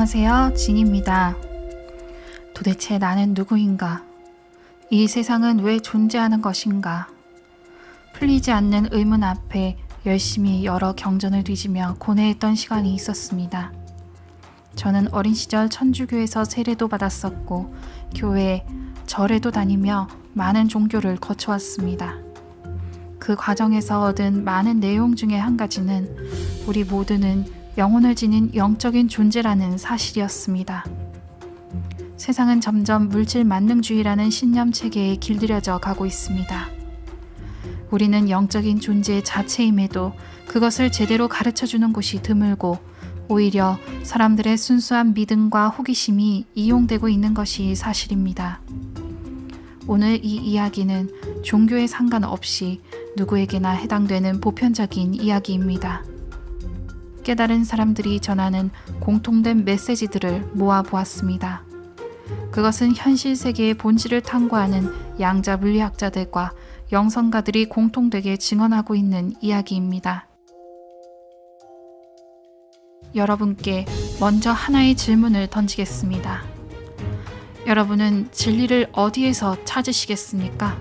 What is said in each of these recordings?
안녕하세요, 진입니다. 도대체 나는 누구인가? 이 세상은 왜 존재하는 것인가? 풀리지 않는 의문 앞에 열심히 여러 경전을 뒤지며 고뇌했던 시간이 있었습니다. 저는 어린 시절 천주교에서 세례도 받았었고 교회, 절에도 다니며 많은 종교를 거쳐왔습니다. 그 과정에서 얻은 많은 내용 중에 한 가지는 우리 모두는 영혼을 지닌 영적인 존재라는 사실이었습니다. 세상은 점점 물질 만능주의라는 신념 체계에 길들여져 가고 있습니다. 우리는 영적인 존재 자체임에도 그것을 제대로 가르쳐주는 곳이 드물고 오히려 사람들의 순수한 믿음과 호기심이 이용되고 있는 것이 사실입니다. 오늘 이 이야기는 종교에 상관없이 누구에게나 해당되는 보편적인 이야기입니다. 깨달은 사람들이 전하는 공통된 메시지들을 모아보았습니다. 그것은 현실 세계의 본질을 탐구하는 양자 물리학자들과 영성가들이 공통되게 증언하고 있는 이야기입니다. 여러분께 먼저 하나의 질문을 던지겠습니다. 여러분은 진리를 어디에서 찾으시겠습니까?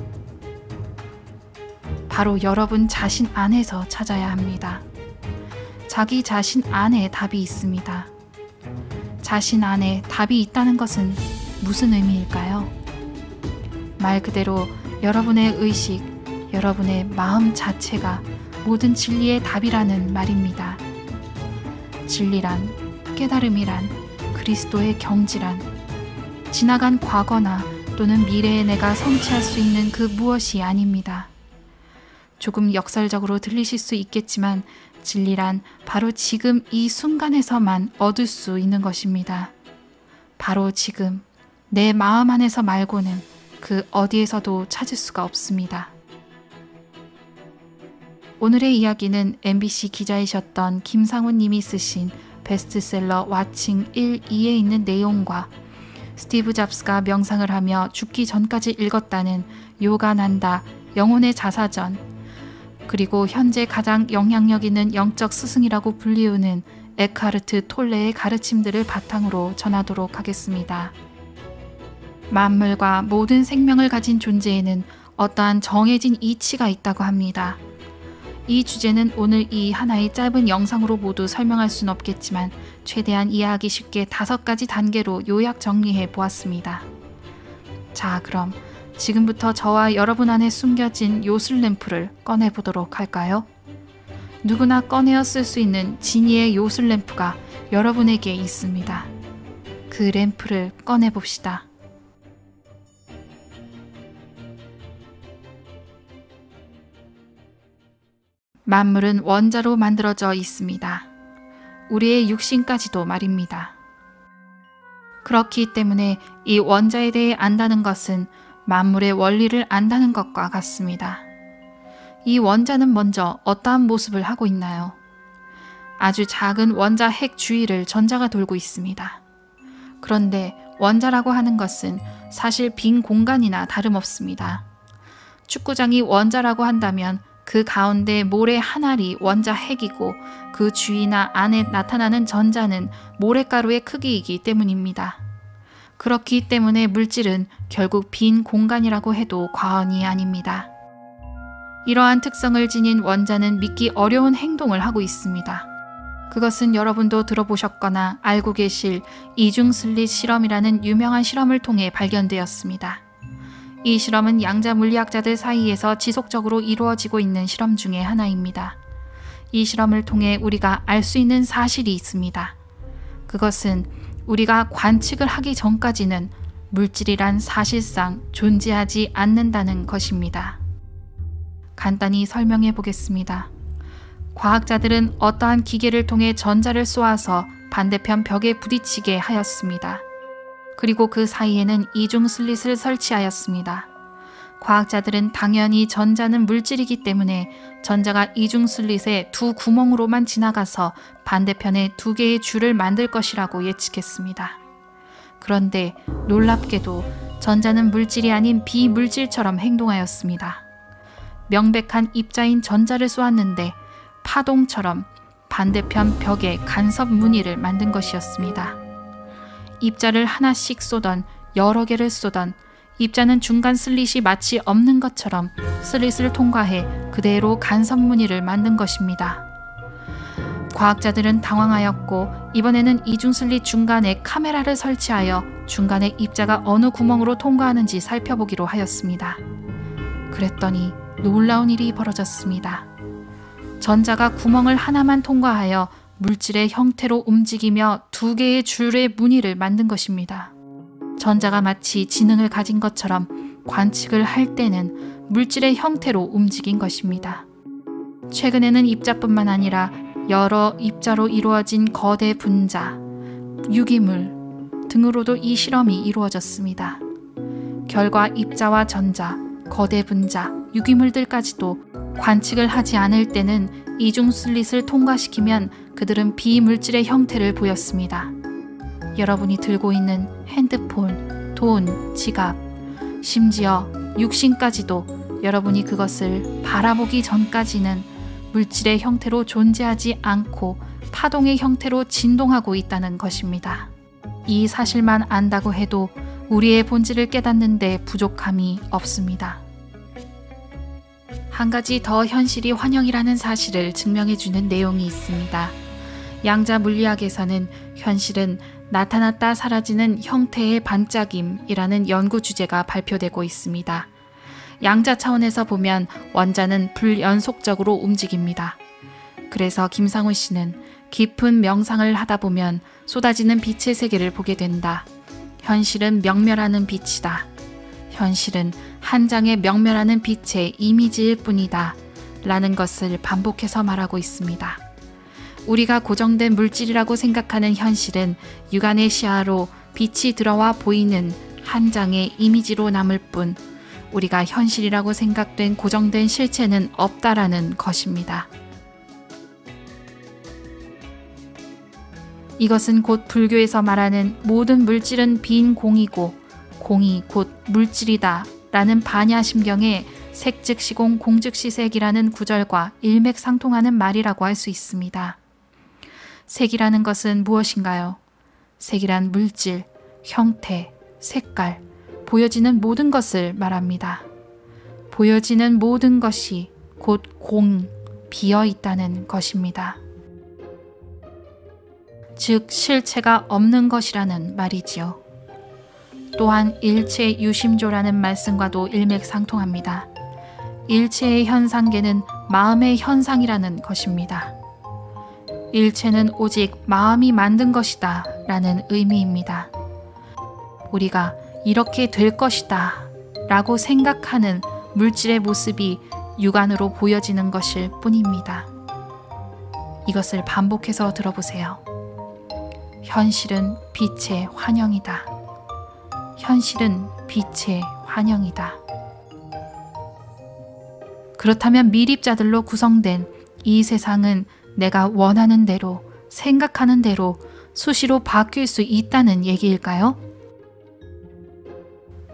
바로 여러분 자신 안에서 찾아야 합니다. 자기 자신 안에 답이 있습니다. 자신 안에 답이 있다는 것은 무슨 의미일까요? 말 그대로 여러분의 의식, 여러분의 마음 자체가 모든 진리의 답이라는 말입니다. 진리란, 깨달음이란, 그리스도의 경지란, 지나간 과거나 또는 미래의 내가 성취할 수 있는 그 무엇이 아닙니다. 조금 역설적으로 들리실 수 있겠지만 진리란 바로 지금 이 순간에서만 얻을 수 있는 것입니다. 바로 지금 내 마음 안에서 말고는 그 어디에서도 찾을 수가 없습니다. 오늘의 이야기는 MBC 기자이셨던 김상훈 님이 쓰신 베스트셀러 와칭 1, 2에 있는 내용과 스티브 잡스가 명상을 하며 죽기 전까지 읽었다는 요가난다, 영혼의 자사전, 그리고 현재 가장 영향력 있는 영적 스승이라고 불리우는 에카르트 톨레의 가르침들을 바탕으로 전하도록 하겠습니다. 만물과 모든 생명을 가진 존재에는 어떠한 정해진 이치가 있다고 합니다. 이 주제는 오늘 이 하나의 짧은 영상으로 모두 설명할 수는 없겠지만 최대한 이해하기 쉽게 5가지 단계로 요약 정리해 보았습니다. 자, 그럼 지금부터 저와 여러분 안에 숨겨진 요술램프를 꺼내보도록 할까요? 누구나 꺼내어 쓸 수 있는 진리의 요술램프가 여러분에게 있습니다. 그 램프를 꺼내봅시다. 만물은 원자로 만들어져 있습니다. 우리의 육신까지도 말입니다. 그렇기 때문에 이 원자에 대해 안다는 것은 만물의 원리를 안다는 것과 같습니다. 이 원자는 먼저 어떠한 모습을 하고 있나요? 아주 작은 원자 핵 주위를 전자가 돌고 있습니다. 그런데 원자라고 하는 것은 사실 빈 공간이나 다름없습니다. 축구장이 원자라고 한다면 그 가운데 모래 한 알이 원자 핵이고 그 주위나 안에 나타나는 전자는 모래가루의 크기이기 때문입니다. 그렇기 때문에 물질은 결국 빈 공간이라고 해도 과언이 아닙니다. 이러한 특성을 지닌 원자는 믿기 어려운 행동을 하고 있습니다. 그것은 여러분도 들어보셨거나 알고 계실 이중슬릿 실험이라는 유명한 실험을 통해 발견되었습니다. 이 실험은 양자 물리학자들 사이에서 지속적으로 이루어지고 있는 실험 중에 하나입니다. 이 실험을 통해 우리가 알 수 있는 사실이 있습니다. 그것은 우리가 관측을 하기 전까지는 물질이란 사실상 존재하지 않는다는 것입니다. 간단히 설명해 보겠습니다. 과학자들은 어떠한 기계를 통해 전자를 쏘아서 반대편 벽에 부딪히게 하였습니다. 그리고 그 사이에는 이중 슬릿을 설치하였습니다. 과학자들은 당연히 전자는 물질이기 때문에 전자가 이중 슬릿의 두 구멍으로만 지나가서 반대편에 2개의 줄을 만들 것이라고 예측했습니다. 그런데 놀랍게도 전자는 물질이 아닌 비물질처럼 행동하였습니다. 명백한 입자인 전자를 쏘았는데 파동처럼 반대편 벽에 간섭 무늬를 만든 것이었습니다. 입자를 하나씩 쏘던 여러 개를 쏘던 입자는 중간 슬릿이 마치 없는 것처럼 슬릿을 통과해 그대로 간섭 무늬를 만든 것입니다. 과학자들은 당황하였고 이번에는 이중 슬릿 중간에 카메라를 설치하여 중간에 입자가 어느 구멍으로 통과하는지 살펴보기로 하였습니다. 그랬더니 놀라운 일이 벌어졌습니다. 전자가 구멍을 하나만 통과하여 물질의 형태로 움직이며 두 개의 줄의 무늬를 만든 것입니다. 전자가 마치 지능을 가진 것처럼 관측을 할 때는 물질의 형태로 움직인 것입니다. 최근에는 입자뿐만 아니라 여러 입자로 이루어진 거대 분자, 유기물 등으로도 이 실험이 이루어졌습니다. 결과 입자와 전자, 거대 분자, 유기물들까지도 관측을 하지 않을 때는 이중 슬릿을 통과시키면 그들은 비물질의 형태를 보였습니다. 여러분이 들고 있는 핸드폰, 돈, 지갑, 심지어 육신까지도 여러분이 그것을 바라보기 전까지는 물질의 형태로 존재하지 않고 파동의 형태로 진동하고 있다는 것입니다. 이 사실만 안다고 해도 우리의 본질을 깨닫는 데 부족함이 없습니다. 한 가지 더 현실이 환영이라는 사실을 증명해주는 내용이 있습니다. 양자 물리학에서는 현실은 나타났다 사라지는 형태의 반짝임이라는 연구 주제가 발표되고 있습니다. 양자 차원에서 보면 원자는 불연속적으로 움직입니다. 그래서 김상훈 씨는 깊은 명상을 하다 보면 쏟아지는 빛의 세계를 보게 된다. 현실은 명멸하는 빛이다. 현실은 한 장의 명멸하는 빛의 이미지일 뿐이다. 라는 것을 반복해서 말하고 있습니다. 우리가 고정된 물질이라고 생각하는 현실은 육안의 시야로 빛이 들어와 보이는 한 장의 이미지로 남을 뿐 우리가 현실이라고 생각된 고정된 실체는 없다라는 것입니다. 이것은 곧 불교에서 말하는 모든 물질은 빈 공이고 공이 곧 물질이다 라는 반야심경의 색즉시공 공즉시색이라는 구절과 일맥상통하는 말이라고 할 수 있습니다. 색이라는 것은 무엇인가요? 색이란 물질, 형태, 색깔, 보여지는 모든 것을 말합니다. 보여지는 모든 것이 곧 공, 비어 있다는 것입니다. 즉 실체가 없는 것이라는 말이지요. 또한 일체 유심조라는 말씀과도 일맥상통합니다. 일체의 현상계는 마음의 현상이라는 것입니다. 일체는 오직 마음이 만든 것이다 라는 의미입니다. 우리가 이렇게 될 것이다 라고 생각하는 물질의 모습이 육안으로 보여지는 것일 뿐입니다. 이것을 반복해서 들어보세요. 현실은 빛의 환영이다. 현실은 빛의 환영이다. 그렇다면 미립자들로 구성된 이 세상은 내가 원하는 대로, 생각하는 대로 수시로 바뀔 수 있다는 얘기일까요?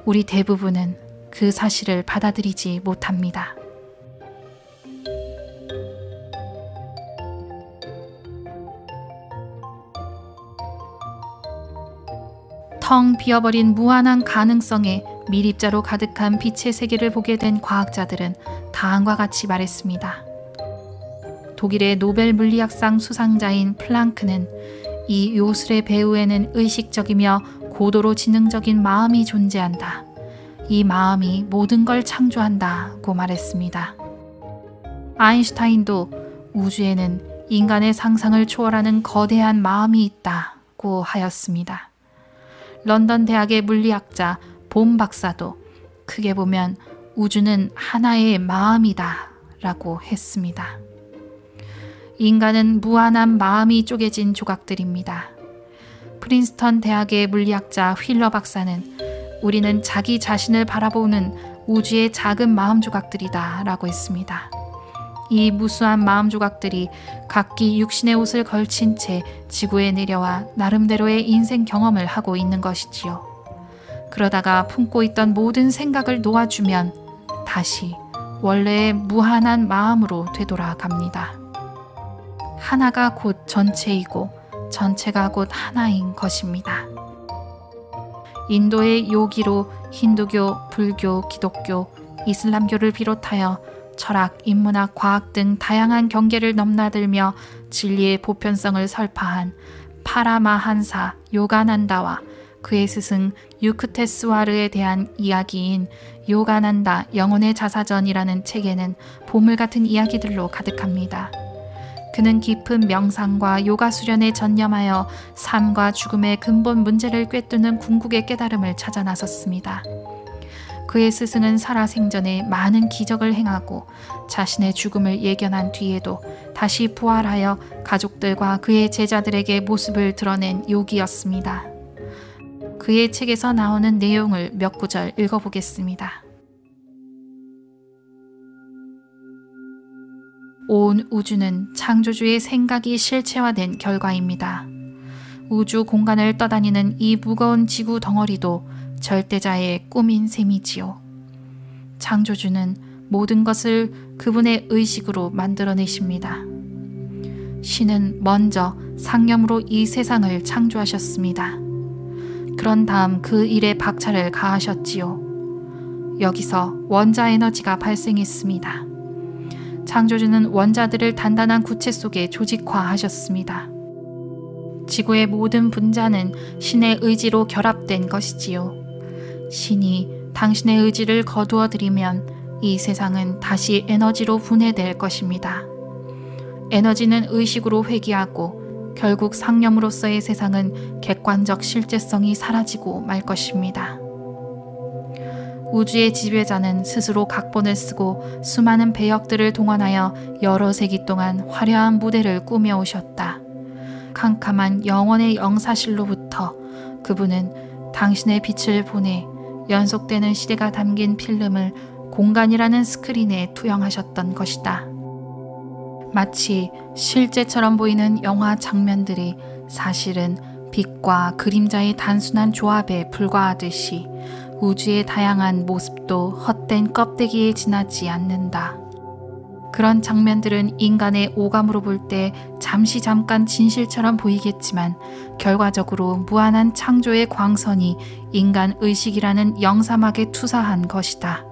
우리 대부분은 그 사실을 받아들이지 못합니다. 텅 비어버린 무한한 가능성에 미립자로 가득한 빛의 세계를 보게 된 과학자들은 다음과 같이 말했습니다. 독일의 노벨 물리학상 수상자인 플랑크는 이 요술의 배후에는 의식적이며 고도로 지능적인 마음이 존재한다. 이 마음이 모든 걸 창조한다고 말했습니다. 아인슈타인도 우주에는 인간의 상상을 초월하는 거대한 마음이 있다고 하였습니다. 런던 대학의 물리학자 봄 박사도 크게 보면 우주는 하나의 마음이다 라고 했습니다. 인간은 무한한 마음이 쪼개진 조각들입니다. 프린스턴 대학의 물리학자 휠러 박사는 우리는 자기 자신을 바라보는 우주의 작은 마음 조각들이다 라고 했습니다. 이 무수한 마음 조각들이 각기 육신의 옷을 걸친 채 지구에 내려와 나름대로의 인생 경험을 하고 있는 것이지요. 그러다가 품고 있던 모든 생각을 놓아주면 다시 원래의 무한한 마음으로 되돌아갑니다. 하나가 곧 전체이고 전체가 곧 하나인 것입니다. 인도의 요기로 힌두교, 불교, 기독교, 이슬람교를 비롯하여 철학, 인문학, 과학 등 다양한 경계를 넘나들며 진리의 보편성을 설파한 파라마한사 요가난다와 그의 스승 유크테스와르에 대한 이야기인 요가난다 영혼의 자사전이라는 책에는 보물같은 이야기들로 가득합니다. 그는 깊은 명상과 요가 수련에 전념하여 삶과 죽음의 근본 문제를 꿰뚫는 궁극의 깨달음을 찾아 나섰습니다. 그의 스승은 살아생전에 많은 기적을 행하고 자신의 죽음을 예견한 뒤에도 다시 부활하여 가족들과 그의 제자들에게 모습을 드러낸 요기였습니다. 그의 책에서 나오는 내용을 몇 구절 읽어보겠습니다. 온 우주는 창조주의 생각이 실체화된 결과입니다. 우주 공간을 떠다니는 이 무거운 지구 덩어리도 절대자의 꿈인 셈이지요. 창조주는 모든 것을 그분의 의식으로 만들어내십니다. 신은 먼저 상념으로 이 세상을 창조하셨습니다. 그런 다음 그 일에 박차를 가하셨지요. 여기서 원자 에너지가 발생했습니다. 창조주는 원자들을 단단한 구체 속에 조직화하셨습니다. 지구의 모든 분자는 신의 의지로 결합된 것이지요. 신이 당신의 의지를 거두어 들이면 이 세상은 다시 에너지로 분해될 것입니다. 에너지는 의식으로 회귀하고 결국 상념으로서의 세상은 객관적 실제성이 사라지고 말 것입니다. 우주의 지배자는 스스로 각본을 쓰고 수많은 배역들을 동원하여 여러 세기 동안 화려한 무대를 꾸며오셨다. 캄캄한 영원의 영사실로부터 그분은 당신의 빛을 보내 연속되는 시대가 담긴 필름을 공간이라는 스크린에 투영하셨던 것이다. 마치 실제처럼 보이는 영화 장면들이 사실은 빛과 그림자의 단순한 조합에 불과하듯이 우주의 다양한 모습도 헛된 껍데기에 지나지 않는다. 그런 장면들은 인간의 오감으로 볼 때 잠깐 진실처럼 보이겠지만 결과적으로 무한한 창조의 광선이 인간 의식이라는 영사막에 투사한 것이다.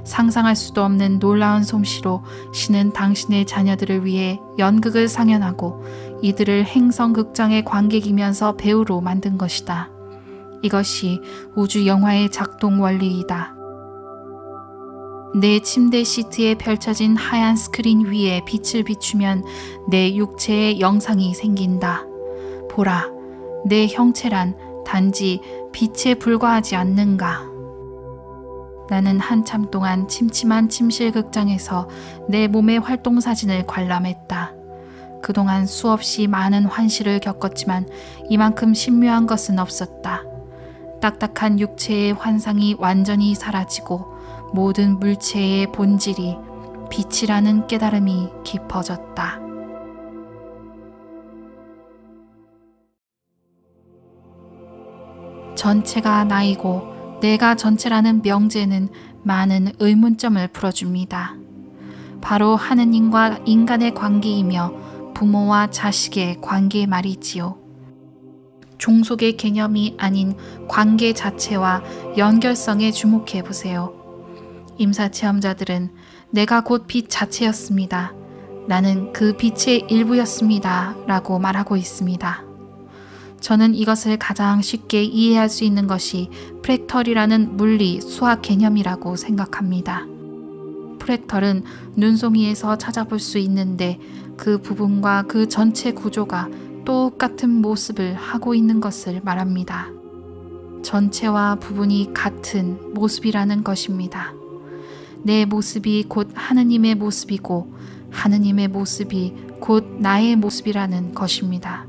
상상할 수도 없는 놀라운 솜씨로 신은 당신의 자녀들을 위해 연극을 상연하고 이들을 행성극장의 관객이면서 배우로 만든 것이다. 이것이 우주 영화의 작동 원리이다. 내 침대 시트에 펼쳐진 하얀 스크린 위에 빛을 비추면 내 육체의 영상이 생긴다. 보라, 내 형체란 단지 빛에 불과하지 않는가. 나는 한참 동안 침침한 침실 극장에서 내 몸의 활동 사진을 관람했다. 그동안 수없이 많은 환시를 겪었지만 이만큼 신묘한 것은 없었다. 딱딱한 육체의 환상이 완전히 사라지고 모든 물체의 본질이 빛이라는 깨달음이 깊어졌다. 전체가 나이고 내가 전체라는 명제는 많은 의문점을 풀어줍니다. 바로 하느님과 인간의 관계이며 부모와 자식의 관계 말이지요. 종속의 개념이 아닌 관계 자체와 연결성에 주목해 보세요. 임사체험자들은 내가 곧 빛 자체였습니다. 나는 그 빛의 일부였습니다. 라고 말하고 있습니다. 저는 이것을 가장 쉽게 이해할 수 있는 것이 프랙털이라는 물리, 수학 개념이라고 생각합니다. 프랙털은 눈송이에서 찾아볼 수 있는데 그 부분과 그 전체 구조가 똑같은 모습을 하고 있는 것을 말합니다. 전체와 부분이 같은 모습이라는 것입니다. 내 모습이 곧 하느님의 모습이고 하느님의 모습이 곧 나의 모습이라는 것입니다.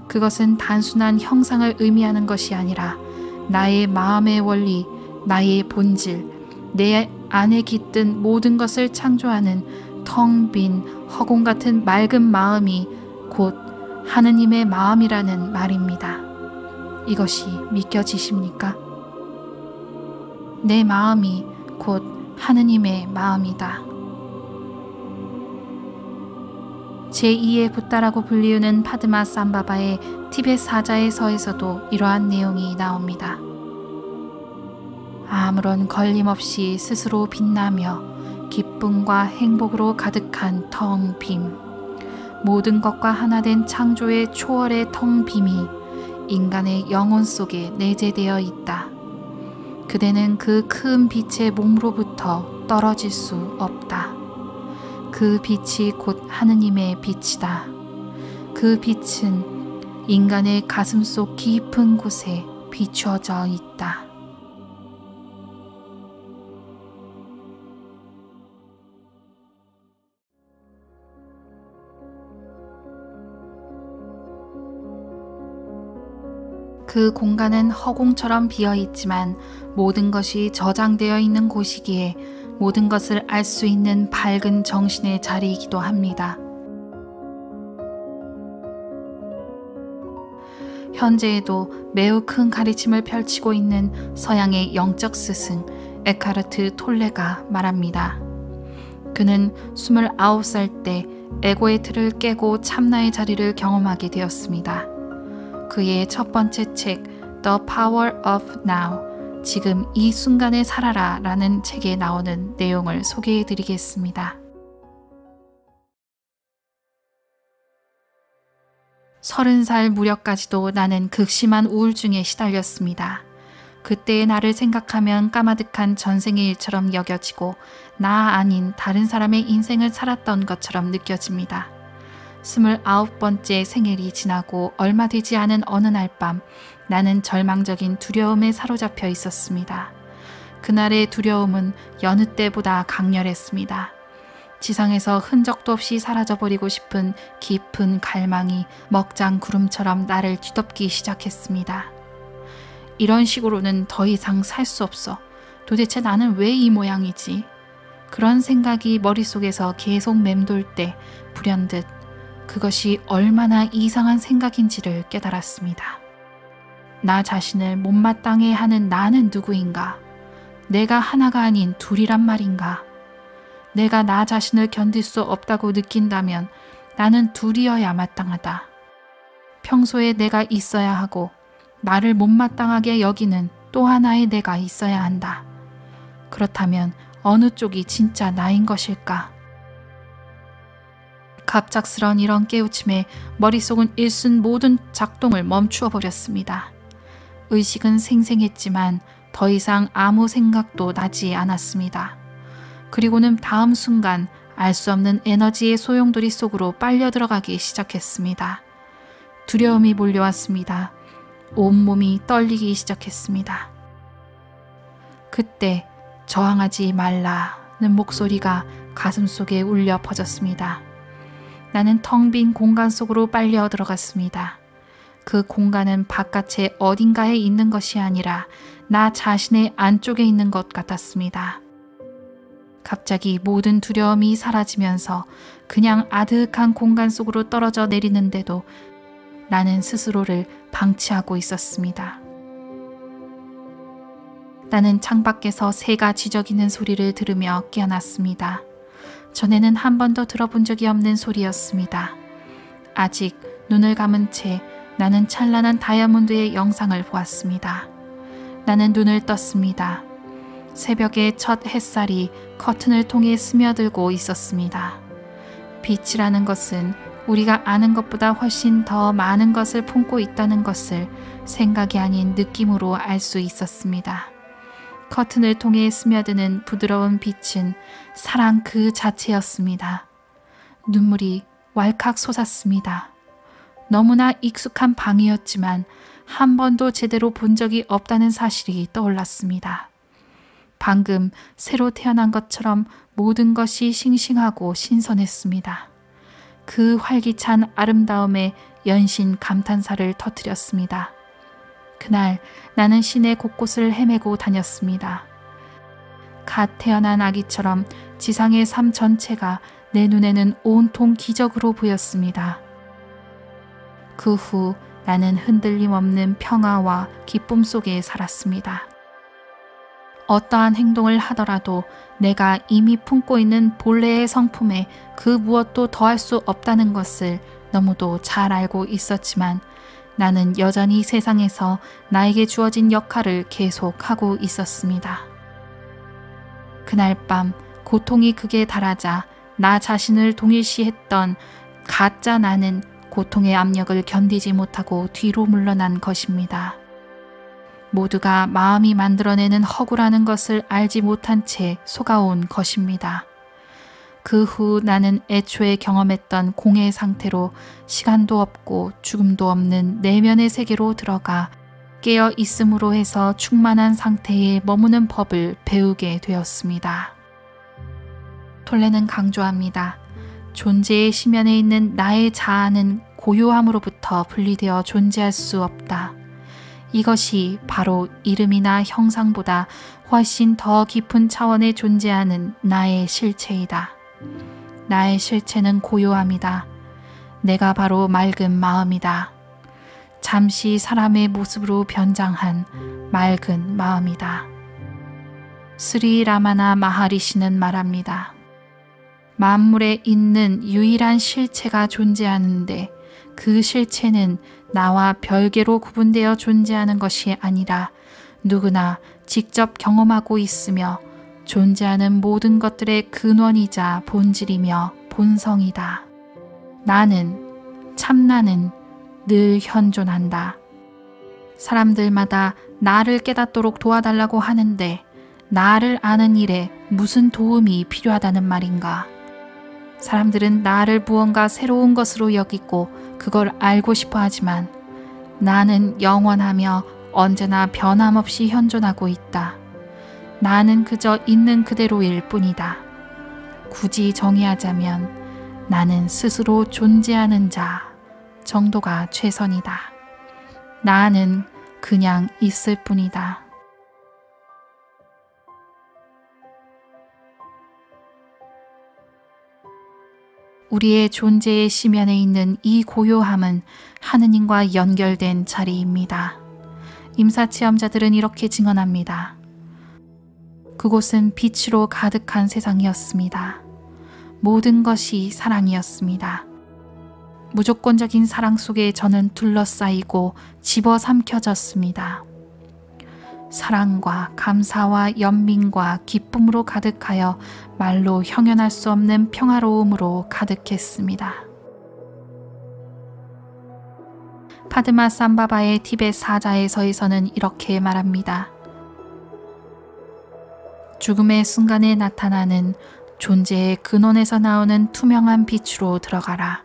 그것은 단순한 형상을 의미하는 것이 아니라 나의 마음의 원리, 나의 본질, 내 안에 깃든 모든 것을 창조하는 텅 빈 허공 같은 맑은 마음이 곧 하느님의 마음이라는 말입니다. 이것이 믿겨지십니까? 내 마음이 곧 하느님의 마음이다. 제2의 붓다라고 불리우는 파드마 삼바바의 티벳 사자의 서에서도 이러한 내용이 나옵니다. 아무런 걸림없이 스스로 빛나며 기쁨과 행복으로 가득한 텅 빔. 모든 것과 하나 된 창조의 초월의 텅 빔이 인간의 영혼 속에 내재되어 있다. 그대는 그 큰 빛의 몸으로부터 떨어질 수 없다. 그 빛이 곧 하느님의 빛이다. 그 빛은 인간의 가슴 속 깊은 곳에 비추어져 있다. 그 공간은 허공처럼 비어 있지만 모든 것이 저장되어 있는 곳이기에 모든 것을 알 수 있는 밝은 정신의 자리이기도 합니다. 현재에도 매우 큰 가르침을 펼치고 있는 서양의 영적 스승 에카르트 톨레가 말합니다. 그는 29살 때 에고의 틀을 깨고 참나의 자리를 경험하게 되었습니다. 그의 첫 번째 책 The Power of Now, 지금 이 순간에 살아라 라는 책에 나오는 내용을 소개해 드리겠습니다. 30살 무렵까지도 나는 극심한 우울증에 시달렸습니다. 그때의 나를 생각하면 까마득한 전생의 일처럼 여겨지고 나 아닌 다른 사람의 인생을 살았던 것처럼 느껴집니다. 29번째 생일이 지나고 얼마 되지 않은 어느 날 밤 나는 절망적인 두려움에 사로잡혀 있었습니다. 그날의 두려움은 여느 때보다 강렬했습니다. 지상에서 흔적도 없이 사라져버리고 싶은 깊은 갈망이 먹장 구름처럼 나를 뒤덮기 시작했습니다. 이런 식으로는 더 이상 살 수 없어. 도대체 나는 왜 이 모양이지? 그런 생각이 머릿속에서 계속 맴돌 때 불현듯 그것이 얼마나 이상한 생각인지를 깨달았습니다. 나 자신을 못마땅해 하는 나는 누구인가? 내가 하나가 아닌 둘이란 말인가? 내가 나 자신을 견딜 수 없다고 느낀다면 나는 둘이어야 마땅하다. 평소에 내가 있어야 하고 나를 못마땅하게 여기는 또 하나의 내가 있어야 한다. 그렇다면 어느 쪽이 진짜 나인 것일까? 갑작스런 이런 깨우침에 머릿속은 일순 모든 작동을 멈추어 버렸습니다. 의식은 생생했지만 더 이상 아무 생각도 나지 않았습니다. 그리고는 다음 순간 알 수 없는 에너지의 소용돌이 속으로 빨려 들어가기 시작했습니다. 두려움이 몰려왔습니다. 온몸이 떨리기 시작했습니다. 그때 저항하지 말라는 목소리가 가슴속에 울려 퍼졌습니다. 나는 텅 빈 공간 속으로 빨려 들어갔습니다. 그 공간은 바깥의 어딘가에 있는 것이 아니라 나 자신의 안쪽에 있는 것 같았습니다. 갑자기 모든 두려움이 사라지면서 그냥 아득한 공간 속으로 떨어져 내리는데도 나는 스스로를 방치하고 있었습니다. 나는 창밖에서 새가 지저귀는 소리를 들으며 깨어났습니다. 전에는 한 번도 들어본 적이 없는 소리였습니다. 아직 눈을 감은 채 나는 찬란한 다이아몬드의 영상을 보았습니다. 나는 눈을 떴습니다. 새벽의 첫 햇살이 커튼을 통해 스며들고 있었습니다. 빛이라는 것은 우리가 아는 것보다 훨씬 더 많은 것을 품고 있다는 것을 생각이 아닌 느낌으로 알 수 있었습니다. 커튼을 통해 스며드는 부드러운 빛은 사랑 그 자체였습니다. 눈물이 왈칵 솟았습니다. 너무나 익숙한 방이었지만 한 번도 제대로 본 적이 없다는 사실이 떠올랐습니다. 방금 새로 태어난 것처럼 모든 것이 싱싱하고 신선했습니다. 그 활기찬 아름다움에 연신 감탄사를 터뜨렸습니다. 그날 나는 시내 곳곳을 헤매고 다녔습니다. 갓 태어난 아기처럼 지상의 삶 전체가 내 눈에는 온통 기적으로 보였습니다. 그 후 나는 흔들림 없는 평화와 기쁨 속에 살았습니다. 어떠한 행동을 하더라도 내가 이미 품고 있는 본래의 성품에 그 무엇도 더할 수 없다는 것을 너무도 잘 알고 있었지만 나는 여전히 세상에서 나에게 주어진 역할을 계속하고 있었습니다. 그날 밤 고통이 극에 달하자 나 자신을 동일시했던 가짜 나는 고통의 압력을 견디지 못하고 뒤로 물러난 것입니다. 모두가 마음이 만들어내는 허구라는 것을 알지 못한 채 속아온 것입니다. 그 후 나는 애초에 경험했던 공의 상태로 시간도 없고 죽음도 없는 내면의 세계로 들어가 깨어 있음으로 해서 충만한 상태에 머무는 법을 배우게 되었습니다. 톨레는 강조합니다. 존재의 심연에 있는 나의 자아는 고요함으로부터 분리되어 존재할 수 없다. 이것이 바로 이름이나 형상보다 훨씬 더 깊은 차원에 존재하는 나의 실체이다. 나의 실체는 고요함이다. 내가 바로 맑은 마음이다. 잠시 사람의 모습으로 변장한 맑은 마음이다. 스리 라마나 마하리시는 말합니다. 만물에 있는 유일한 실체가 존재하는데 그 실체는 나와 별개로 구분되어 존재하는 것이 아니라 누구나 직접 경험하고 있으며 존재하는 모든 것들의 근원이자 본질이며 본성이다. 참나는 늘 현존한다. 사람들마다 나를 깨닫도록 도와달라고 하는데 나를 아는 일에 무슨 도움이 필요하다는 말인가? 사람들은 나를 무언가 새로운 것으로 여기고 그걸 알고 싶어 하지만 나는 영원하며 언제나 변함없이 현존하고 있다. 나는 그저 있는 그대로일 뿐이다. 굳이 정의하자면 나는 스스로 존재하는 자 정도가 최선이다. 나는 그냥 있을 뿐이다. 우리의 존재의 심연에 있는 이 고요함은 하느님과 연결된 자리입니다. 임사체험자들은 이렇게 증언합니다. 그곳은 빛으로 가득한 세상이었습니다. 모든 것이 사랑이었습니다. 무조건적인 사랑 속에 저는 둘러싸이고 집어삼켜졌습니다. 사랑과 감사와 연민과 기쁨으로 가득하여 말로 형연할 수 없는 평화로움으로 가득했습니다. 파드마 삼바바의 티벳 사자에서에서는 이렇게 말합니다. 죽음의 순간에 나타나는 존재의 근원에서 나오는 투명한 빛으로 들어가라.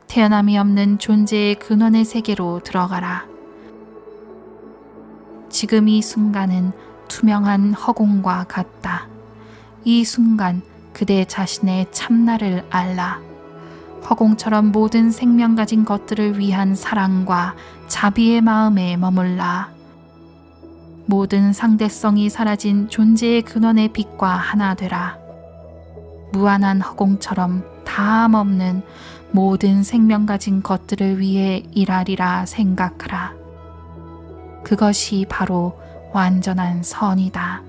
태어남이 없는 존재의 근원의 세계로 들어가라. 지금 이 순간은 투명한 허공과 같다. 이 순간 그대 자신의 참나를 알라. 허공처럼 모든 생명 가진 것들을 위한 사랑과 자비의 마음에 머물라. 모든 상대성이 사라진 존재의 근원의 빛과 하나 되라. 무한한 허공처럼 다함 없는 모든 생명 가진 것들을 위해 일하리라 생각하라. 그것이 바로 완전한 선이다.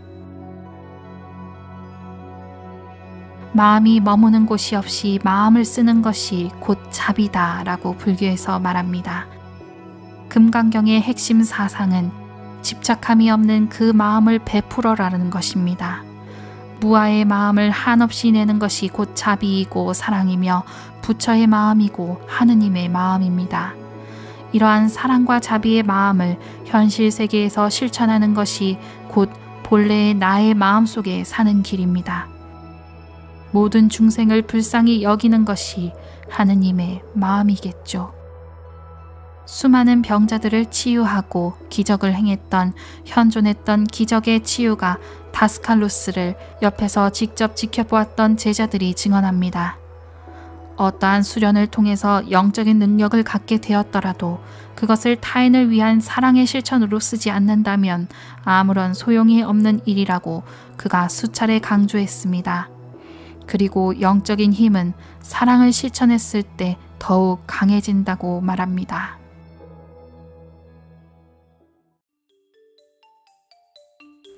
마음이 머무는 곳이 없이 마음을 쓰는 것이 곧 자비다 라고 불교에서 말합니다. 금강경의 핵심 사상은 집착함이 없는 그 마음을 베풀어라는 것입니다. 무아의 마음을 한없이 내는 것이 곧 자비이고 사랑이며 부처의 마음이고 하느님의 마음입니다. 이러한 사랑과 자비의 마음을 현실 세계에서 실천하는 것이 곧 본래의 나의 마음속에 사는 길입니다. 모든 중생을 불쌍히 여기는 것이 하느님의 마음이겠죠. 수많은 병자들을 치유하고 기적을 행했던 현존했던 기적의 치유가 다스칼루스를 옆에서 직접 지켜보았던 제자들이 증언합니다. 어떠한 수련을 통해서 영적인 능력을 갖게 되었더라도 그것을 타인을 위한 사랑의 실천으로 쓰지 않는다면 아무런 소용이 없는 일이라고 그가 수차례 강조했습니다. 그리고 영적인 힘은 사랑을 실천했을 때 더욱 강해진다고 말합니다.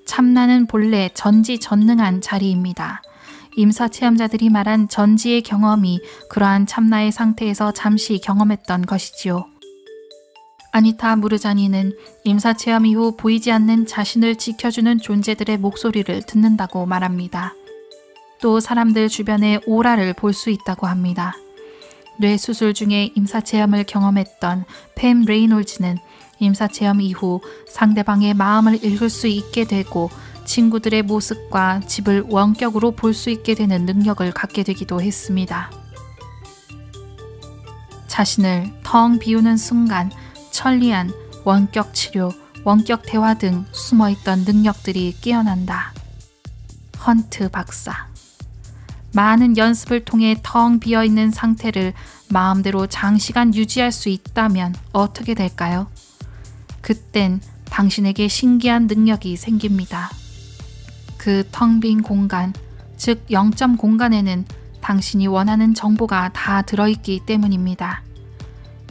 참나는 본래 전지전능한 자리입니다. 임사체험자들이 말한 전지의 경험이 그러한 참나의 상태에서 잠시 경험했던 것이지요. 아니타 무르자니는 임사체험 이후 보이지 않는 자신을 지켜주는 존재들의 목소리를 듣는다고 말합니다. 또 사람들 주변에 오라를 볼 수 있다고 합니다. 뇌수술 중에 임사체험을 경험했던 팸 레이놀즈는 임사체험 이후 상대방의 마음을 읽을 수 있게 되고 친구들의 모습과 집을 원격으로 볼 수 있게 되는 능력을 갖게 되기도 했습니다. 자신을 텅 비우는 순간 천리안, 원격 치료, 원격 대화 등 숨어있던 능력들이 깨어난다. 헌트 박사. 많은 연습을 통해 텅 비어있는 상태를 마음대로 장시간 유지할 수 있다면 어떻게 될까요? 그땐 당신에게 신기한 능력이 생깁니다. 그 텅 빈 공간, 즉 0점 공간에는 당신이 원하는 정보가 다 들어있기 때문입니다.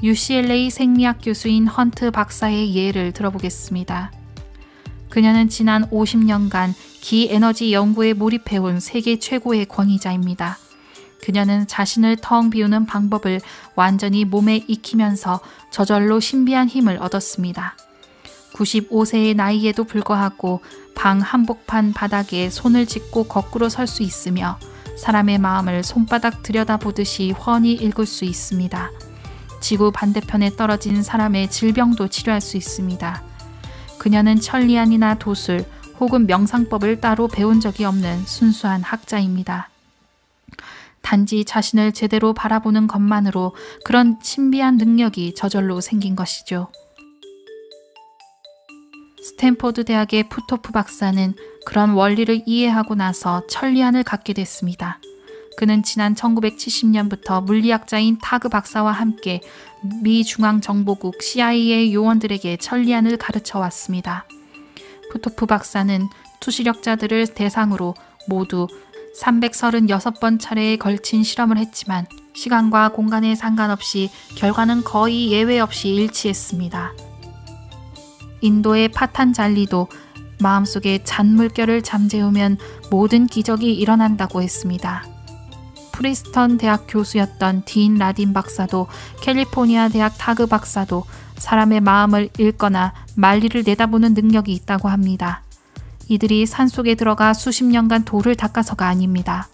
UCLA 생리학 교수인 헌트 박사의 예를 들어보겠습니다. 그녀는 지난 50년간 기에너지 연구에 몰입해온 세계 최고의 권위자입니다. 그녀는 자신을 텅 비우는 방법을 완전히 몸에 익히면서 저절로 신비한 힘을 얻었습니다. 95세의 나이에도 불구하고 방 한복판 바닥에 손을 짚고 거꾸로 설 수 있으며 사람의 마음을 손바닥 들여다보듯이 훤히 읽을 수 있습니다. 지구 반대편에 떨어진 사람의 질병도 치료할 수 있습니다. 그녀는 천리안이나 도술 혹은 명상법을 따로 배운 적이 없는 순수한 학자입니다. 단지 자신을 제대로 바라보는 것만으로 그런 신비한 능력이 저절로 생긴 것이죠. 스탠포드 대학의 푸토프 박사는 그런 원리를 이해하고 나서 천리안을 갖게 됐습니다. 그는 지난 1970년부터 물리학자인 타그 박사와 함께 미 중앙정보국 CIA 요원들에게 천리안을 가르쳐 왔습니다. 푸토프 박사는 투시력자들을 대상으로 모두 336번 차례에 걸친 실험을 했지만 시간과 공간에 상관없이 결과는 거의 예외 없이 일치했습니다. 인도의 파탄잘리도 마음속에 잔물결을 잠재우면 모든 기적이 일어난다고 했습니다. 프리스턴 대학 교수였던 딘 라딘 박사도 캘리포니아 대학 타그 박사도 사람의 마음을 읽거나 만리를 내다보는 능력이 있다고 합니다. 이들이 산속에 들어가 수십 년간 돌을 닦아서가 아닙니다.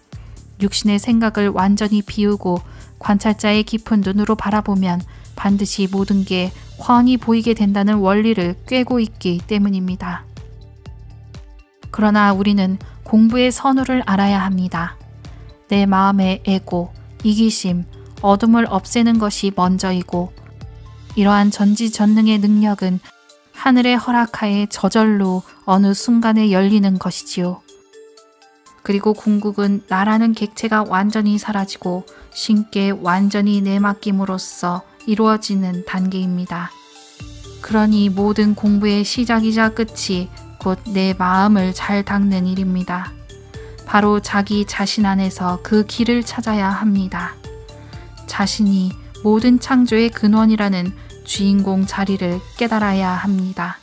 육신의 생각을 완전히 비우고 관찰자의 깊은 눈으로 바라보면 반드시 모든 게 훤히 보이게 된다는 원리를 꿰고 있기 때문입니다. 그러나 우리는 공부의 선우를 알아야 합니다. 내 마음의 애고, 이기심, 어둠을 없애는 것이 먼저이고 이러한 전지전능의 능력은 하늘의 허락하에 저절로 어느 순간에 열리는 것이지요. 그리고 궁극은 나라는 객체가 완전히 사라지고 신께 완전히 내맡김으로써 이루어지는 단계입니다. 그러니 모든 공부의 시작이자 끝이 곧 내 마음을 잘 닦는 일입니다. 바로 자기 자신 안에서 그 길을 찾아야 합니다. 자신이 모든 창조의 근원이라는 주인공 자리를 깨달아야 합니다.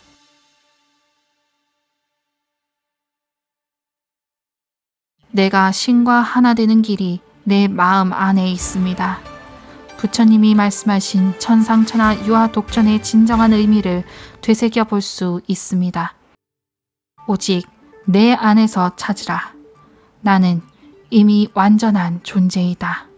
내가 신과 하나 되는 길이 내 마음 안에 있습니다. 부처님이 말씀하신 천상천하 유아독전의 진정한 의미를 되새겨 볼 수 있습니다. 오직 내 안에서 찾으라. 나는 이미 완전한 존재이다.